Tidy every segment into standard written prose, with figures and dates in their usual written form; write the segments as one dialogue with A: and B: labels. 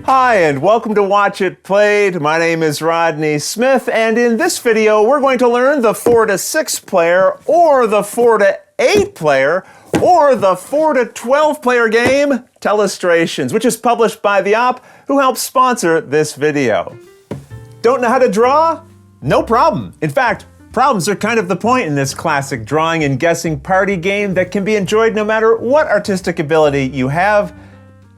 A: Hi, and welcome to Watch It Played. My name is Rodney Smith, and in this video, we're going to learn the 4 to 6 player, or the 4 to 8 player, or the 4 to 12 player game, Telestrations, which is published by the op who helps sponsor this video. Don't know how to draw? No problem. In fact, problems are kind of the point in this classic drawing and guessing party game that can be enjoyed no matter what artistic ability you have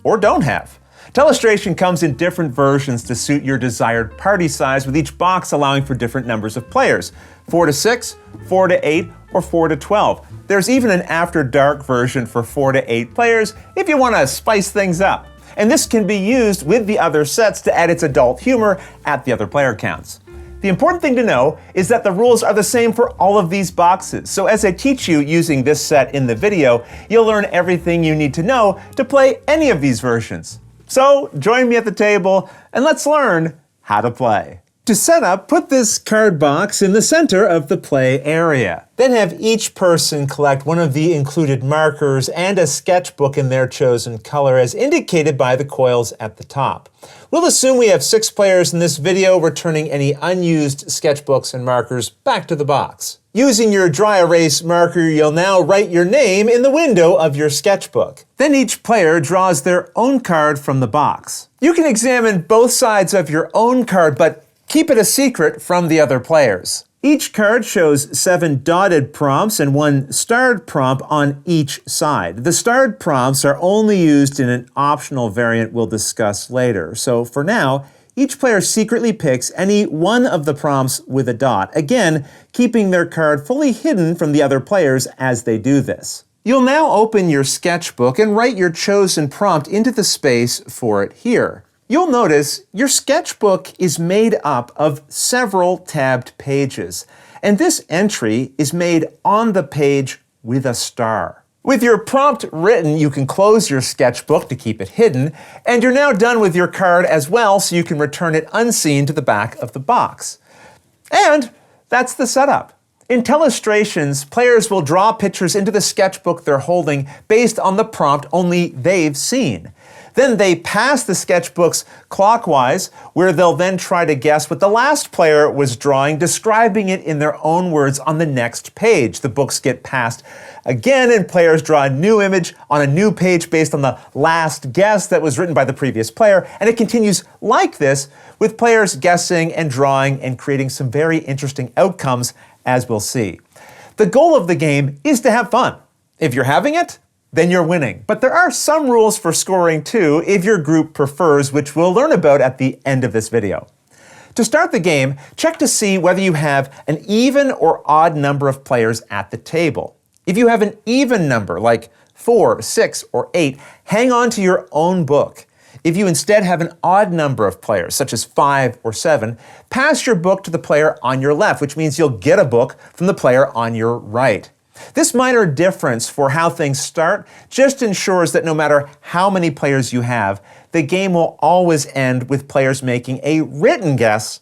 A: or don't have. Telestration comes in different versions to suit your desired party size, with each box allowing for different numbers of players: 4 to 6, 4 to 8, or 4 to 12. There's even an After Dark version for 4 to 8 players if you want to spice things up. And this can be used with the other sets to add its adult humor at the other player counts. The important thing to know is that the rules are the same for all of these boxes. So as I teach you using this set in the video, you'll learn everything you need to know to play any of these versions. So join me at the table and let's learn how to play. To set up, put this card box in the center of the play area. Then have each person collect one of the included markers and a sketchbook in their chosen color as indicated by the coils at the top. We'll assume we have 6 players in this video, returning any unused sketchbooks and markers back to the box. Using your dry erase marker, you'll now write your name in the window of your sketchbook. Then each player draws their own card from the box. You can examine both sides of your own card, but keep it a secret from the other players. Each card shows 7 dotted prompts and 1 starred prompt on each side. The starred prompts are only used in an optional variant we'll discuss later. So for now, each player secretly picks any one of the prompts with a dot, again, keeping their card fully hidden from the other players as they do this. You'll now open your sketchbook and write your chosen prompt into the space for it here. You'll notice your sketchbook is made up of several tabbed pages, and this entry is made on the page with a star. With your prompt written, you can close your sketchbook to keep it hidden, and you're now done with your card as well, so you can return it unseen to the back of the box. And that's the setup. In Telestrations, players will draw pictures into the sketchbook they're holding based on the prompt only they've seen. Then they pass the sketchbooks clockwise, where they'll then try to guess what the last player was drawing, describing it in their own words on the next page. The books get passed again, and players draw a new image on a new page based on the last guess that was written by the previous player, and it continues like this, with players guessing and drawing and creating some very interesting outcomes, as we'll see. The goal of the game is to have fun. If you're having it, then you're winning. But there are some rules for scoring too, if your group prefers, which we'll learn about at the end of this video. To start the game, check to see whether you have an even or odd number of players at the table. If you have an even number, like 4, 6, or 8, hang on to your own book. If you instead have an odd number of players, such as 5 or 7, pass your book to the player on your left, which means you'll get a book from the player on your right. This minor difference for how things start just ensures that no matter how many players you have, the game will always end with players making a written guess,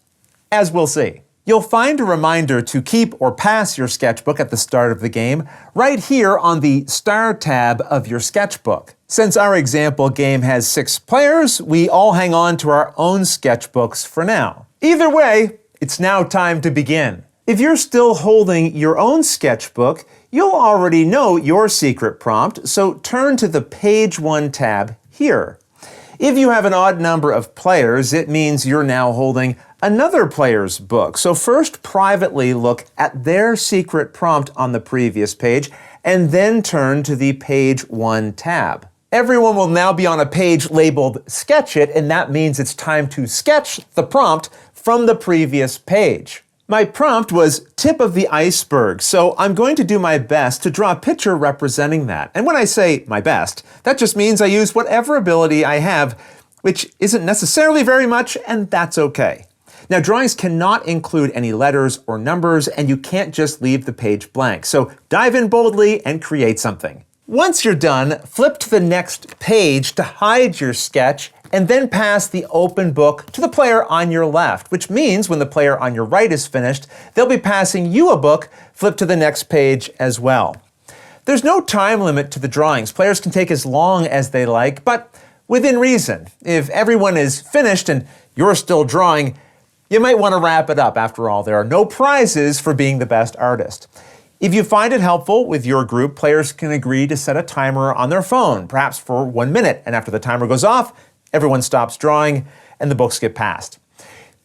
A: as we'll see. You'll find a reminder to keep or pass your sketchbook at the start of the game right here on the Star tab of your sketchbook. Since our example game has 6 players, we all hang on to our own sketchbooks for now. Either way, it's now time to begin. If you're still holding your own sketchbook, you'll already know your secret prompt, so turn to the Page 1 tab here. If you have an odd number of players, it means you're now holding another player's book. So first privately look at their secret prompt on the previous page, and then turn to the Page 1 tab. Everyone will now be on a page labeled Sketch It, and that means it's time to sketch the prompt from the previous page. My prompt was tip of the iceberg, so I'm going to do my best to draw a picture representing that. And when I say my best, that just means I use whatever ability I have, which isn't necessarily very much, and that's okay. Now, drawings cannot include any letters or numbers, and you can't just leave the page blank. So dive in boldly and create something. Once you're done, flip to the next page to hide your sketch, and then pass the open book to the player on your left, which means when the player on your right is finished, they'll be passing you a book. Flip to the next page as well. There's no time limit to the drawings. Players can take as long as they like, but within reason. If everyone is finished and you're still drawing, you might want to wrap it up. After all, there are no prizes for being the best artist. If you find it helpful with your group, players can agree to set a timer on their phone, perhaps for 1 minute, and after the timer goes off, everyone stops drawing and the books get passed.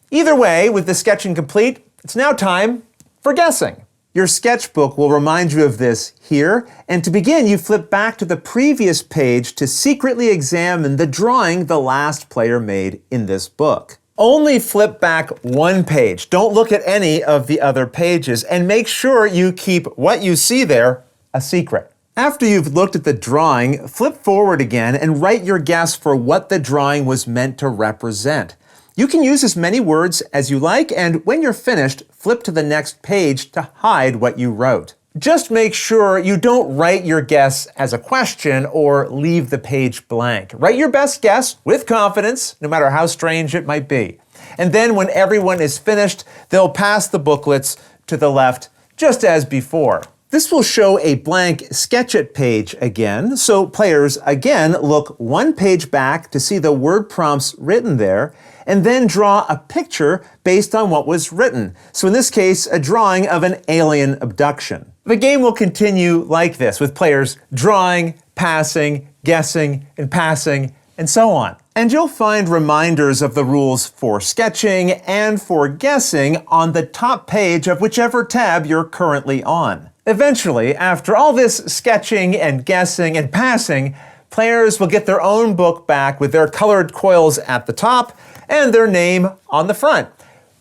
A: Either way, with the sketching complete, it's now time for guessing. Your sketchbook will remind you of this here, and to begin, you flip back to the previous page to secretly examine the drawing the last player made in this book. Only flip back one page. Don't look at any of the other pages, and make sure you keep what you see there a secret. After you've looked at the drawing, flip forward again and write your guess for what the drawing was meant to represent. You can use as many words as you like, and when you're finished, flip to the next page to hide what you wrote. Just make sure you don't write your guess as a question or leave the page blank. Write your best guess with confidence, no matter how strange it might be. And then when everyone is finished, they'll pass the booklets to the left, just as before. This will show a blank Sketch It page again, so players again look one page back to see the word prompts written there, and then draw a picture based on what was written. So in this case, a drawing of an alien abduction. The game will continue like this, with players drawing, passing, guessing, and passing, and so on. And you'll find reminders of the rules for sketching and for guessing on the top page of whichever tab you're currently on. Eventually, after all this sketching and guessing and passing, players will get their own book back with their colored coils at the top and their name on the front.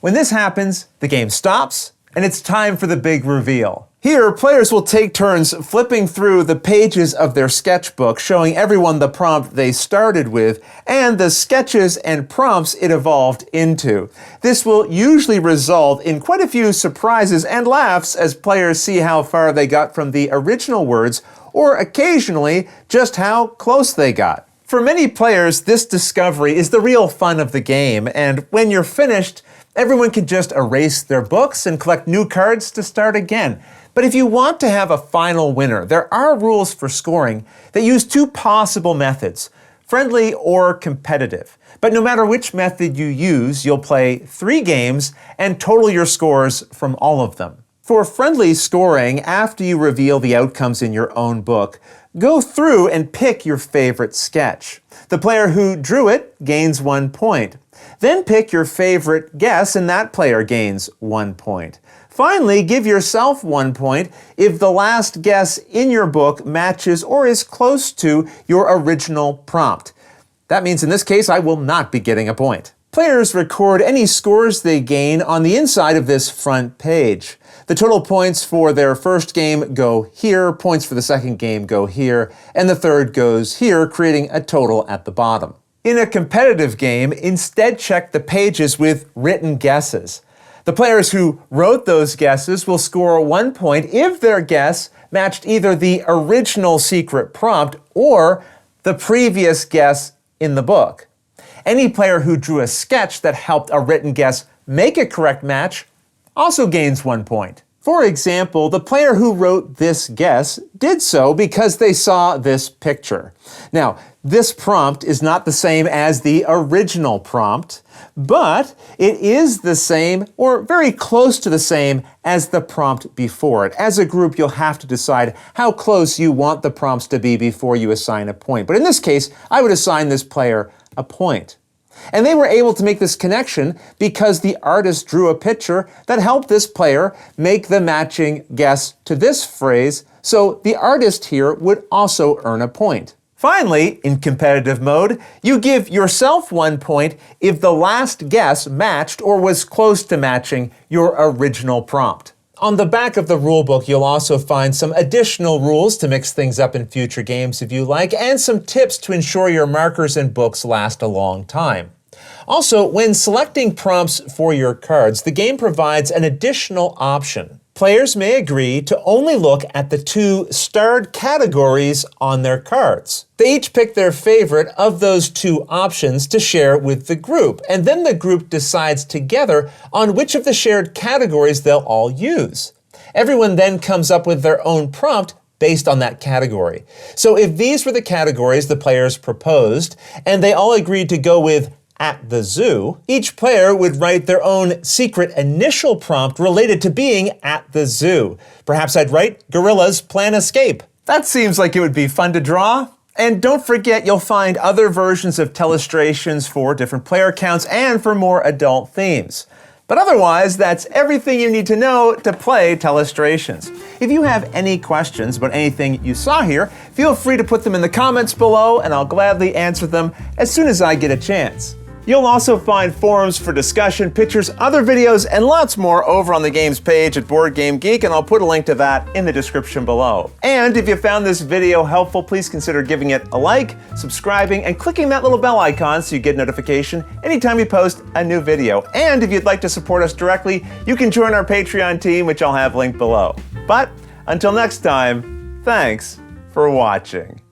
A: When this happens, the game stops and it's time for the big reveal. Here, players will take turns flipping through the pages of their sketchbook, showing everyone the prompt they started with and the sketches and prompts it evolved into. This will usually result in quite a few surprises and laughs as players see how far they got from the original words, or occasionally just how close they got. For many players, this discovery is the real fun of the game, and when you're finished, everyone can just erase their books and collect new cards to start again. But if you want to have a final winner, there are rules for scoring that use two possible methods, friendly or competitive. But no matter which method you use, you'll play 3 games and total your scores from all of them. For friendly scoring, after you reveal the outcomes in your own book, go through and pick your favorite sketch. The player who drew it gains 1 point. Then pick your favorite guess and that player gains 1 point. Finally, give yourself 1 point if the last guess in your book matches or is close to your original prompt. That means in this case, I will not be getting a point. Players record any scores they gain on the inside of this front page. The total points for their first game go here, points for the second game go here, and the third goes here, creating a total at the bottom. In a competitive game, instead check the pages with written guesses. The players who wrote those guesses will score 1 point if their guess matched either the original secret prompt or the previous guess in the book. Any player who drew a sketch that helped a written guess make a correct match also gains 1 point. For example, the player who wrote this guess did so because they saw this picture. Now, this prompt is not the same as the original prompt, but it is the same or very close to the same as the prompt before it. As a group, you'll have to decide how close you want the prompts to be before you assign a point. But in this case, I would assign this player a point. And they were able to make this connection because the artist drew a picture that helped this player make the matching guess to this phrase, so the artist here would also earn a point. Finally, in competitive mode, you give yourself 1 point if the last guess matched or was close to matching your original prompt. On the back of the rulebook, you'll also find some additional rules to mix things up in future games if you like, and some tips to ensure your markers and books last a long time. Also, when selecting prompts for your cards, the game provides an additional option. Players may agree to only look at the 2 starred categories on their cards. They each pick their favorite of those 2 options to share with the group, and then the group decides together on which of the shared categories they'll all use. Everyone then comes up with their own prompt
B: based on that category. So if these were the categories the players proposed, and they all agreed to go with at the zoo, each player would write their own secret initial prompt related to being at the zoo. Perhaps I'd write, gorillas plan escape.
A: That seems like it would be fun to draw. And don't forget, you'll find other versions of Telestrations for different player counts and for more adult themes. But otherwise, that's everything you need to know to play Telestrations. If you have any questions about anything you saw here, feel free to put them in the comments below and I'll gladly answer them as soon as I get a chance. You'll also find forums for discussion, pictures, other videos, and lots more over on the games page at Board Game Geek, and I'll put a link to that in the description below. And if you found this video helpful, please consider giving it a like, subscribing, and clicking that little bell icon so you get notification anytime we post a new video. And if you'd like to support us directly, you can join our Patreon team, which I'll have linked below. But until next time, thanks for watching.